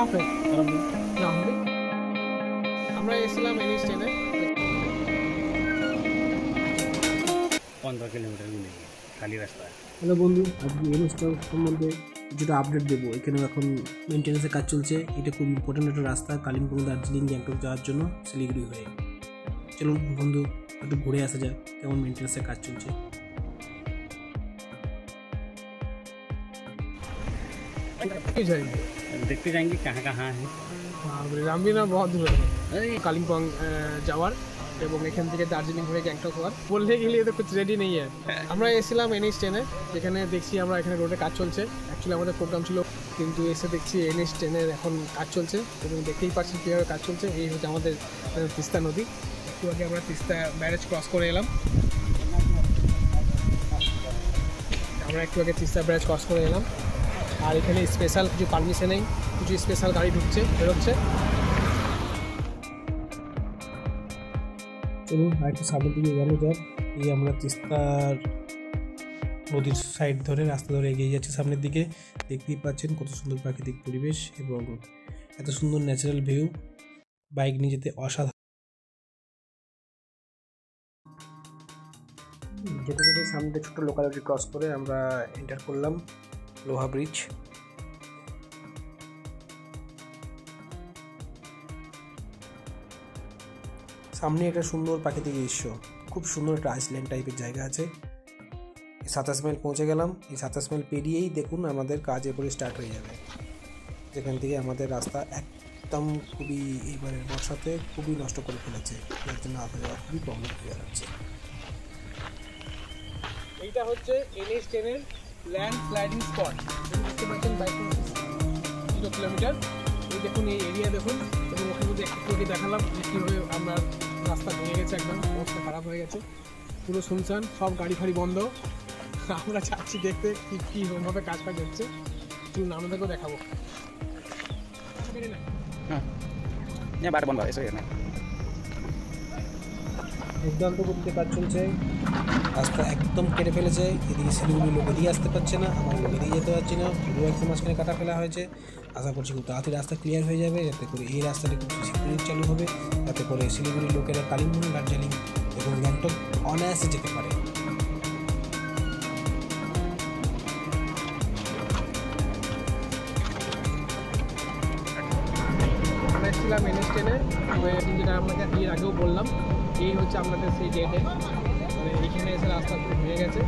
कहाँ पे আমরা এসেছিলাম NH 10 এ 15 কিলোমিটার মিলে খালি রাস্তা। হ্যালো বন্ধু, আজকে NH 10 সম্বন্ধে কিছুটা আপডেট দেবো। এখানে এখন মেনটেন্যান্সের কাজ চলছে। এটা খুব ইম্পর্টেন্ট একটা রাস্তা কালিম্পং দার্জিলিং গ্যাংটক যাওয়ার জন্য শিলিগুড়ি হয়ে। চলুন বন্ধু একটু ঘুরে আসা যাক কেমন মেনটেন্যান্সের কাজ চলছে। देखते जाएंगे कहाँ कहाँ है। রামবি না বহুত দূর কালিম্পং যাওয়ার এবং এখান থেকে দার্জিলিং হয়ে গ্যাংটক হওয়ার বললে গেলে তো কিছু রেডি নেই। আমরা এসেছিলাম NH 10 এ, যেখানে দেখছি আমরা এখানে রোডে কাজ চলছে। অ্যাকচুয়ালি আমাদের প্রোগ্রাম ছিল, কিন্তু এসে দেখছি NH 10 এর এখন কাজ চলছে এবং দেখতেই পাচ্ছি কীভাবে কাজ চলছে। এই হচ্ছে আমাদের তিস্তা নদী। একটু আগে আমরা তিস্তা ব্যারেজ ক্রস করে এলাম। আর এখানে স্পেশাল কিছু পারমিশন নেই, কিছু স্পেশাল গাড়ি ঢুকছে বেরোচ্ছে। চলুন আরেকটু সামনের দিকে এগোনো যাক। এই আমরা তিস্তার নদীর সাইড ধরে রাস্তা ধরে এগিয়ে যাচ্ছি সামনের দিকে। দেখতেই পাচ্ছেন কত সুন্দর প্রাকৃতিক পরিবেশ এবং এত সুন্দর ন্যাচারাল ভিউ। বাইক নিয়ে যেতে অসাধারণ। যেতে যেতে সামনে ছোট্ট লোকালিটি ক্রস করে আমরা এন্টার করলাম লোহা ব্রিজ। সামনে একটা সুন্দর প্রাকৃতিক দৃশ্য, খুব সুন্দর একটা আইসল্যান্ড টাইপের জায়গা আছে। 27 মাইল পৌঁছে গেলাম। এই 27 মাইল পেরিয়েই দেখুন আমাদের কাজ এরপরে স্টার্ট হয়ে যাবে, যেখান থেকে আমাদের রাস্তা একদম খুবই এইবারের বর্ষাতে খুবই নষ্ট করে ফেলেছে, যার জন্য আসা যাওয়া খুবই প্রবলেম হয়ে যাচ্ছে। এইটা হচ্ছে NH 10 এর ল্যান্ড স্লাইডিং স্পট। দেখতে পাচ্ছেন 0 কিলোমিটার। এই দেখুন এই এরিয়া দেখুন, এবং ওখানে মধ্যে একটু দেখালাম যে কীভাবে আমরা রাস্তা ভেঙে গেছে, একদম অবস্থা খারাপ হয়ে গেছে, পুরো শুনশান, সব গাড়ি ফাড়ি বন্ধ। আমরা চাচ্ছি দেখতে কীভাবে কাজ হচ্ছে। চলুন আমাদেরকেও দেখাবো। দুর্দান্ত গতিতে কাজ চলছে, রাস্তা একদম কেটে ফেলেছে। এদিকে শিলিগুড়ির লোক এদিকে আসতে পারছে না, আমার লোক এদিকে যেতে পারছি না, পুরো একদম মাঝখানে কাটা ফেলা হয়েছে। আশা করছি খুব তাড়াতাড়ি রাস্তা ক্লিয়ার হয়ে যাবে, যাতে করে এই রাস্তাটা খুব শীঘ্রই চালু হবে, যাতে করে শিলিগুড়ির লোকেরা কালিম্পং দার্জিলিং এবং গ্যাংটক অনায়াসে যেতে পারে। আমরা এসেছিলাম NH 10 এ, যেটা আপনাকে এর আগেও বললাম। এই হচ্ছে আপনাদের সেই ডেটে, মানে এইখানে এসে রাস্তা খুব ভেঙে গেছে,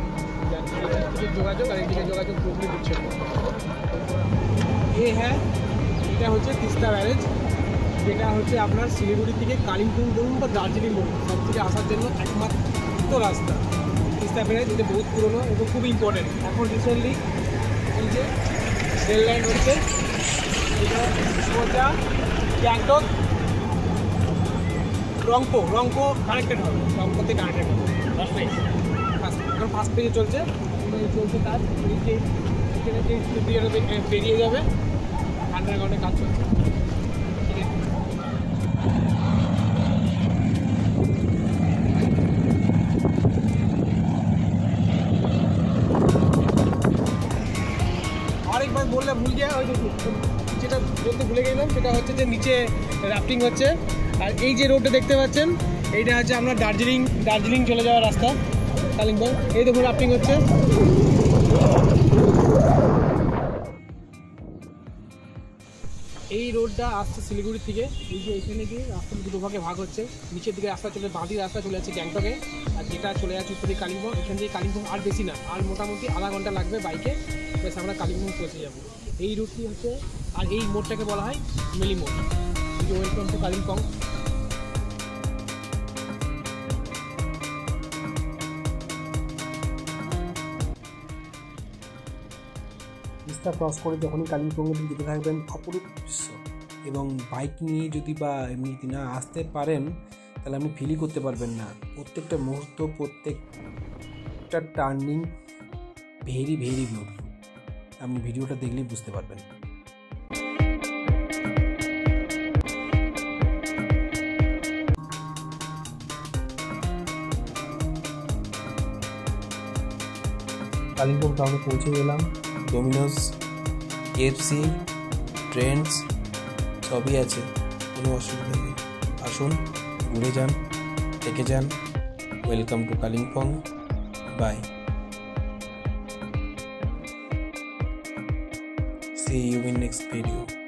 এদিকে যোগাযোগ আর এদিকে যোগাযোগ পুরোপুরি দিচ্ছে। হ্যাঁ, এটা হচ্ছে তিস্তা ব্যারেজ, যেটা হচ্ছে আপনার শিলিগুড়ি থেকে কালিম্পং বলুন বা দার্জিলিং বলুন সব থেকে আসার জন্য একমাত্র রাস্তা তিস্তা ব্যারেজ। এটা বহুত পুরোনো এবং খুব ইম্পর্টেন্ট। এখন রিসেন্টলি এই যে রেল লাইন হচ্ছে, এটা সোজা গ্যাংটক রংপো কানেক্টেড হবে, রংপোতে কানেক্টেড হবে। এখন ফার্স্ট পেজে চলছে কাজ, পেরিয়ে যাবে, আন্ডারগ্রাউন্ডে কাজ চলছে। আরেকবার বললে ভুল গিয়া, ওই যেটা বলতে ভুলে গেলাম, সেটা হচ্ছে যে নিচে রাফটিং হচ্ছে। আর এই যে রোডটা দেখতে পাচ্ছেন, এইটা হচ্ছে আপনার দার্জিলিং চলে যাওয়ার রাস্তা কালিম্পং। এই দেখুন রাফটিং হচ্ছে। এই রোডটা আসছে শিলিগুড়ি থেকে। এই যে এখানে গিয়ে রাস্তা দুটো ভাগে ভাগ হচ্ছে, নিচের দিকে রাস্তা চলে, বাঁ দিকে রাস্তা চলে যাচ্ছে গ্যাংটকে, আর যেটা চলে যাচ্ছে উত্তর দিকে কালিম্পং। এখান থেকে কালিম্পং আর বেশি না, আর মোটামুটি আধা ঘন্টা লাগবে বাইকে, বেশ আমরা কালিম্পং পৌঁছে যাবো। এই রুটটি হচ্ছে, আর এই মোড়টাকে বলা হয় মেলি মোড়। Welcome to Kalimpong. Teesta cross করে যখনই কালিম্পংয়ের দিকে যেতে থাকবেন, অপরূপ দৃশ্য। এবং বাইক নিয়ে যদি বা এমনি না আসতে পারেন, তাহলে আপনি ফিলই করতে পারবেন না। প্রত্যেকটা মুহূর্ত, প্রত্যেকটা টার্নিং ভেরি বিউটিফুল। আপনি ভিডিওটা দেখলেই বুঝতে পারবেন। কালিম্পং টাউনে পৌঁছে গেলাম। ডোমিনোস, KFC, ট্রেন্ডস সবই আছে, কোনো অসুবিধা নেই। আসুন, ঘুরে যান, থেকে যান। Welcome to Kalimpong. Bye. See you in next video.